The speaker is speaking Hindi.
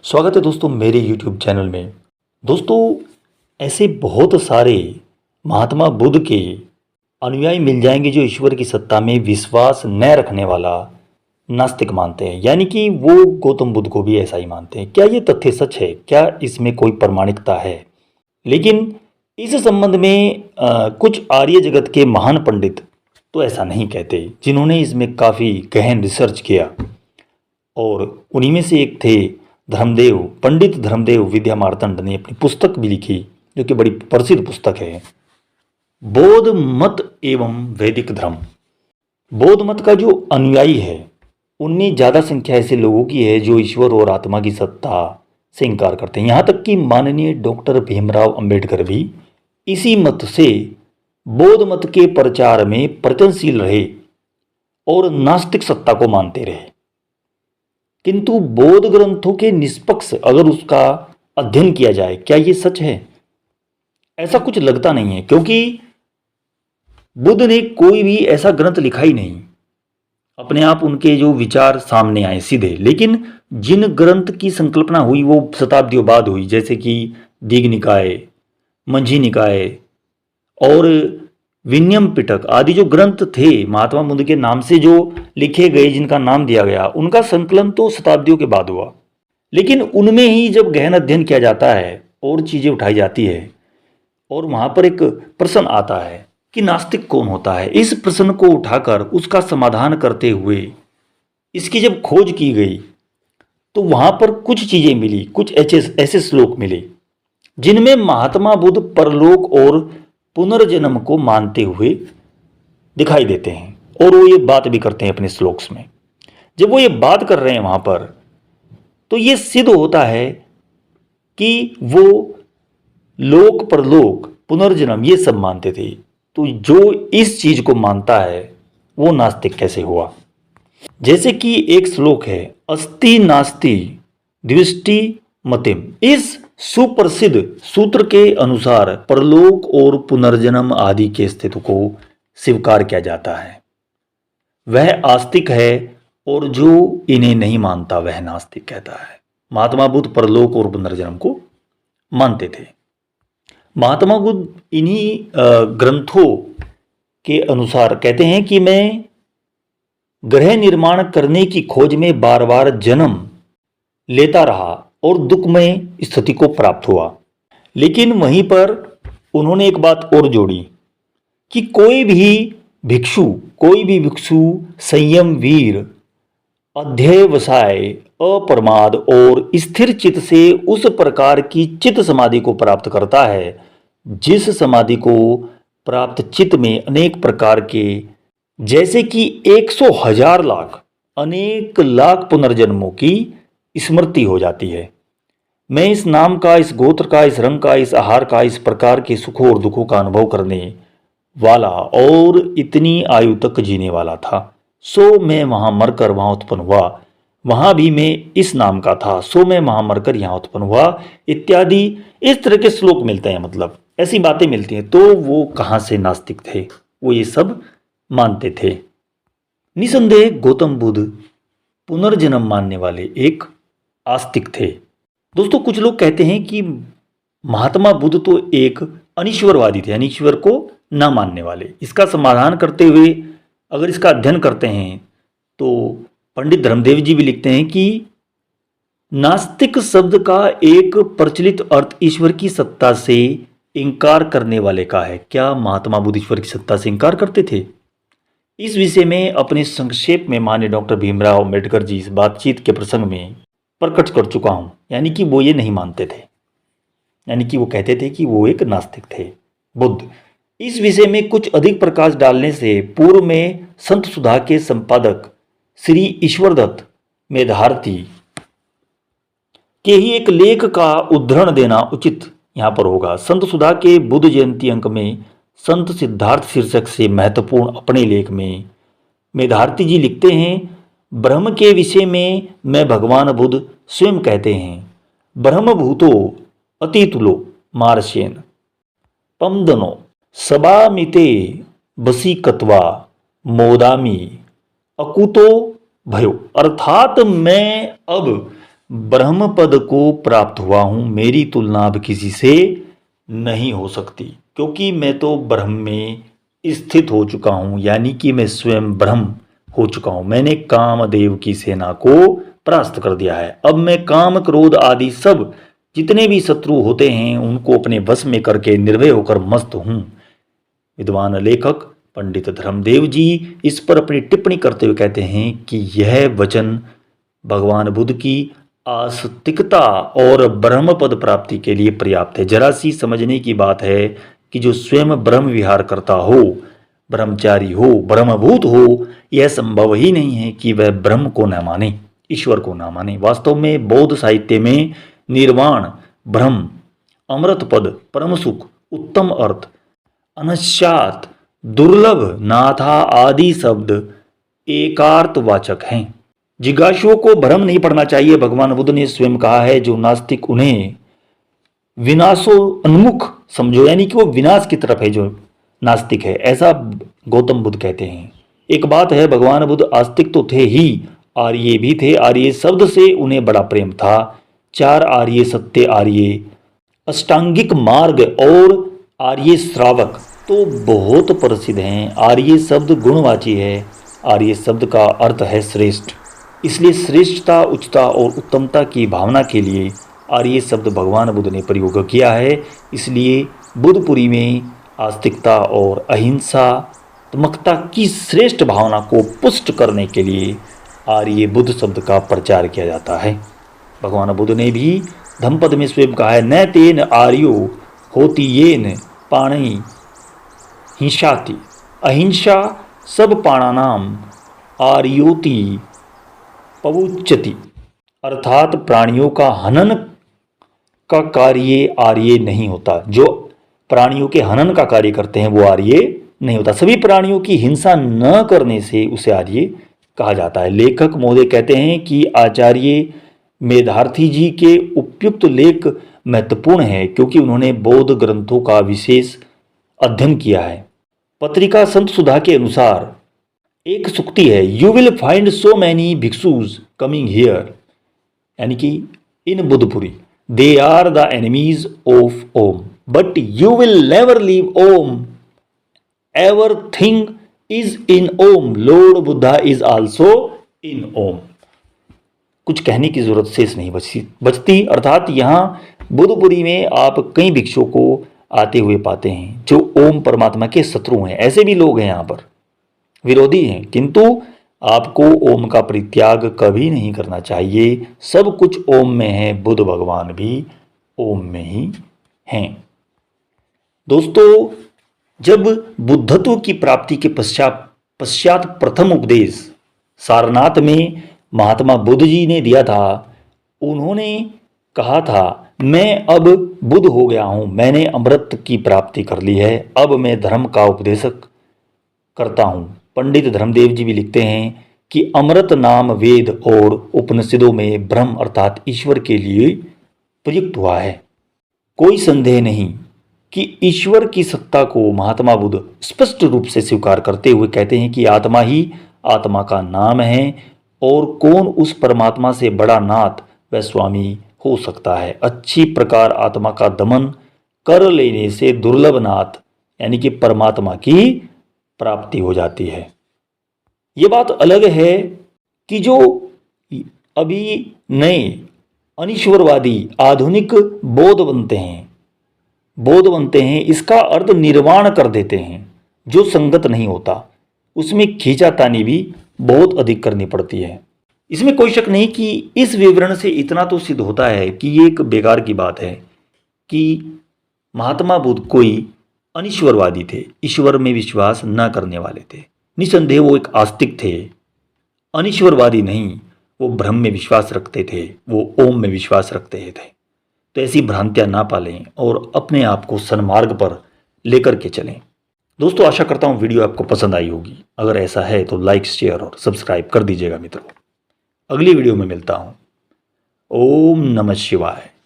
स्वागत है दोस्तों मेरे YouTube चैनल में। दोस्तों ऐसे बहुत सारे महात्मा बुद्ध के अनुयायी मिल जाएंगे जो ईश्वर की सत्ता में विश्वास न रखने वाला नास्तिक मानते हैं, यानी कि वो गौतम बुद्ध को भी ऐसा ही मानते हैं। क्या ये तथ्य सच है? क्या इसमें कोई प्रामाणिकता है? लेकिन इस संबंध में कुछ आर्य जगत के महान पंडित तो ऐसा नहीं कहते, जिन्होंने इसमें काफ़ी गहन रिसर्च किया। और उन्हीं में से एक थे धर्मदेव, पंडित धर्मदेव विद्या मार्तंड ने अपनी पुस्तक भी लिखी, जो कि बड़ी प्रसिद्ध पुस्तक है, बौद्ध मत एवं वैदिक धर्म। बौद्ध मत का जो अनुयायी है उनमें ज़्यादा संख्या ऐसे लोगों की है जो ईश्वर और आत्मा की सत्ता से इनकार करते हैं। यहाँ तक कि माननीय डॉक्टर भीमराव अंबेडकर भी इसी मत से बौद्ध मत के प्रचार में प्रयत्नशील रहे और नास्तिक सत्ता को मानते रहे। किंतु बौद्ध ग्रंथों के निष्पक्ष अगर उसका अध्ययन किया जाए, क्या ये सच है? ऐसा कुछ लगता नहीं है, क्योंकि बुद्ध ने कोई भी ऐसा ग्रंथ लिखा ही नहीं। अपने आप उनके जो विचार सामने आए सीधे, लेकिन जिन ग्रंथ की संकल्पना हुई वो शताब्दियों बाद हुई, जैसे कि दीघ निकाय, मंझी निकाय और विनयम पिटक आदि जो ग्रंथ थे महात्मा बुद्ध के नाम से जो लिखे गए, जिनका नाम दिया गया, उनका संकलन तो शताब्दियों के बाद हुआ। लेकिन उनमें ही जब गहन अध्ययन किया जाता है और चीज़ें उठाई जाती है और वहाँ पर एक प्रश्न आता है कि नास्तिक कौन होता है, इस प्रश्न को उठाकर उसका समाधान करते हुए इसकी जब खोज की गई तो वहाँ पर कुछ चीज़ें मिली, कुछ ऐसे श्लोक मिले जिनमें महात्मा बुद्ध परलोक और पुनर्जन्म को मानते हुए दिखाई देते हैं। और वो ये बात भी करते हैं अपने श्लोक्स में। जब वो ये बात कर रहे हैं वहाँ पर, तो ये सिद्ध होता है कि वो लोक परलोक पुनर्जन्म ये सब मानते थे। तो जो इस चीज़ को मानता है वो नास्तिक कैसे हुआ? जैसे कि एक श्लोक है, अस्ति नास्ति द्विष्टि मतिम। इस सुप्रसिद्ध सूत्र के अनुसार परलोक और पुनर्जन्म आदि के अस्तित्व को स्वीकार किया जाता है, वह आस्तिक है, और जो इन्हें नहीं मानता वह नास्तिक कहता है। महात्मा बुद्ध परलोक और पुनर्जन्म को मानते थे। महात्मा बुद्ध इन्हीं ग्रंथों के अनुसार कहते हैं कि मैं ग्रह निर्माण करने की खोज में बार बार जन्म लेता रहा और दुखमय स्थिति को प्राप्त हुआ। लेकिन वहीं पर उन्होंने एक बात और जोड़ी कि कोई भी भिक्षु संयम, वीर, अध्यवसाय, अप्रमाद और स्थिर चित्त से उस प्रकार की चित्त समाधि को प्राप्त करता है जिस समाधि को प्राप्त चित्त में अनेक प्रकार के, जैसे कि 100,000 लाख अनेक लाख पुनर्जन्मों की स्मृति हो जाती है। मैं इस नाम का, इस गोत्र का, इस रंग का, इस आहार का, इस प्रकार के सुखों और दुखों का अनुभव करने वाला और इतनी आयु तक जीने वाला था। सो मैं वहाँ मरकर वहाँ उत्पन्न हुआ, वहाँ भी मैं इस नाम का था, सो मैं वहाँ मरकर यहाँ उत्पन्न हुआ, इत्यादि इस तरह के श्लोक मिलते हैं। मतलब ऐसी बातें मिलती हैं। तो वो कहाँ से नास्तिक थे? वो ये सब मानते थे। निसंदेह गौतम बुद्ध पुनर्जन्म मानने वाले एक आस्तिक थे। दोस्तों कुछ लोग कहते हैं कि महात्मा बुद्ध तो एक अनीश्वरवादी थे, अनीश्वर को न मानने वाले। इसका समाधान करते हुए अगर इसका अध्ययन करते हैं तो पंडित धर्मदेव जी भी लिखते हैं कि नास्तिक शब्द का एक प्रचलित अर्थ ईश्वर की सत्ता से इनकार करने वाले का है। क्या महात्मा बुद्ध ईश्वर की सत्ता से इनकार करते थे? इस विषय में अपने संक्षेप में माननीय डॉक्टर भीमराव अंबेडकर जी इस बातचीत के प्रसंग में प्रकट कर चुका हूँ। यानी कि वो ये नहीं मानते थे, यानी कि वो कहते थे कि वो एक नास्तिक थे बुद्ध। इस विषय में कुछ अधिक प्रकाश डालने से पूर्व में संत सुधा के संपादक श्री ईश्वरदत्त मेधार्थी के ही एक लेख का उद्धरण देना उचित यहाँ पर होगा। संत सुधा के बुद्ध जयंती अंक में संत सिद्धार्थ शीर्षक से महत्वपूर्ण अपने लेख में मेधार्थी जी लिखते हैं, ब्रह्म के विषय में मैं भगवान बुद्ध स्वयं कहते हैं, ब्रह्म भूतो अतितुलो मार्शेन पमदनो सबामिते बसीकत्वा मोदामी अकुतो भयो। अर्थात मैं अब ब्रह्म पद को प्राप्त हुआ हूँ, मेरी तुलना अब किसी से नहीं हो सकती, क्योंकि मैं तो ब्रह्म में स्थित हो चुका हूँ, यानी कि मैं स्वयं ब्रह्म हो चुका हूँ। मैंने कामदेव की सेना को परास्त कर दिया है। अब मैं काम क्रोध आदि सब जितने भी शत्रु होते हैं उनको अपने वश में करके निर्भय होकर मस्त हूँ। विद्वान लेखक पंडित धर्मदेव जी इस पर अपनी टिप्पणी करते हुए कहते हैं कि यह वचन भगवान बुद्ध की आस्तिकता और ब्रह्म पद प्राप्ति के लिए पर्याप्त है। जरा सी समझने की बात है कि जो स्वयं ब्रह्म विहार करता हो, ब्रह्मचारी हो, ब्रह्मभूत हो, यह संभव ही नहीं है कि वह ब्रह्म को न माने, ईश्वर को न माने। वास्तव में बौद्ध साहित्य में निर्वाण, ब्रह्म, अमृत पद, परम सुख, उत्तम अर्थ, अनश्चात, दुर्लभ, नाथा आदि शब्द एकार्थवाचक हैं। जिज्ञासुओं को भ्रम नहीं पड़ना चाहिए। भगवान बुद्ध ने स्वयं कहा है, जो नास्तिक उन्हें विनाशोन्मुख समझो, यानी कि वो विनाश की तरफ है जो नास्तिक है, ऐसा गौतम बुद्ध कहते हैं। एक बात है, भगवान बुद्ध आस्तिक तो थे ही, आर्य भी थे। आर्य शब्द से उन्हें बड़ा प्रेम था। 4 आर्य सत्य, आर्य अष्टांगिक मार्ग और आर्य श्रावक तो बहुत प्रसिद्ध हैं। आर्य शब्द गुणवाची है। आर्य शब्द का अर्थ है श्रेष्ठ, इसलिए श्रेष्ठता, उच्चता और उत्तमता की भावना के लिए आर्य शब्द भगवान बुद्ध ने प्रयोग किया है। इसलिए बुद्धपुरी में आस्तिकता और अहिंसात्मकता की श्रेष्ठ भावना को पुष्ट करने के लिए आर्य बुद्ध शब्द का प्रचार किया जाता है। भगवान बुद्ध ने भी धम्मपद में स्वयं कहा है, न तेन आर्यो होती येन पाणि हिंसाति। अहिंसा सब पाणानाम आर्योति पवुच्यति, अर्थात प्राणियों का हनन का कार्य आर्य नहीं होता। जो प्राणियों के हनन का कार्य करते हैं वो आर्य नहीं होता। सभी प्राणियों की हिंसा न करने से उसे आर्य कहा जाता है। लेखक महोदय कहते हैं कि आचार्य मेधार्थी जी के उपयुक्त लेख महत्वपूर्ण है, क्योंकि उन्होंने बौद्ध ग्रंथों का विशेष अध्ययन किया है। पत्रिका संत सुधा के अनुसार एक सूक्ति है, you will find so many bhikshus coming here, यानी कि in Buddhapuri, they are the enemies of Om, but you will never leave Om, everything is in Om, lord Buddha is also in Om. कुछ कहने की जरूरत शेष नहीं बचती। अर्थात यहाँ बुद्धपुरी में आप कई भिक्षुओं को आते हुए पाते हैं जो ओम परमात्मा के शत्रु हैं। ऐसे भी लोग हैं यहाँ पर, विरोधी हैं, किंतु आपको ओम का परित्याग कभी नहीं करना चाहिए। सब कुछ ओम में है, बुद्ध भगवान भी ओम में ही हैं। दोस्तों, जब बुद्धत्व की प्राप्ति के पश्चात प्रथम उपदेश सारनाथ में महात्मा बुद्ध जी ने दिया था, उन्होंने कहा था, मैं अब बुद्ध हो गया हूँ, मैंने अमृत की प्राप्ति कर ली है, अब मैं धर्म का उपदेशक करता हूँ। पंडित धर्मदेव जी भी लिखते हैं कि अमृत नाम वेद और उपनिषदों में ब्रह्म अर्थात ईश्वर के लिए प्रयुक्त हुआ है। कोई संदेह नहीं कि ईश्वर की सत्ता को महात्मा बुद्ध स्पष्ट रूप से स्वीकार करते हुए कहते हैं कि आत्मा ही आत्मा का नाम है, और कौन उस परमात्मा से बड़ा नाथ व स्वामी हो सकता है। अच्छी प्रकार आत्मा का दमन कर लेने से दुर्लभ नाथ यानी कि परमात्मा की प्राप्ति हो जाती है। ये बात अलग है कि जो अभी नए अनीश्वरवादी आधुनिक बौद्ध बनते हैं, इसका अर्थ निर्वाण कर देते हैं, जो संगत नहीं होता। उसमें खींचातानी भी बहुत अधिक करनी पड़ती है। इसमें कोई शक नहीं कि इस विवरण से इतना तो सिद्ध होता है कि ये एक बेकार की बात है कि महात्मा बुद्ध कोई अनीश्वरवादी थे, ईश्वर में विश्वास न करने वाले थे। निसंदेह वो एक आस्तिक थे, अनीश्वरवादी नहीं, वो ब्रह्म में विश्वास रखते थे, वो ओम में विश्वास रखते थे। तो ऐसी भ्रांतियां ना पालें और अपने आप को सन्मार्ग पर लेकर के चलें। दोस्तों, आशा करता हूँ वीडियो आपको पसंद आई होगी। अगर ऐसा है तो लाइक, शेयर और सब्सक्राइब कर दीजिएगा मित्रों। अगली वीडियो में मिलता हूँ। ओम नमः शिवाय।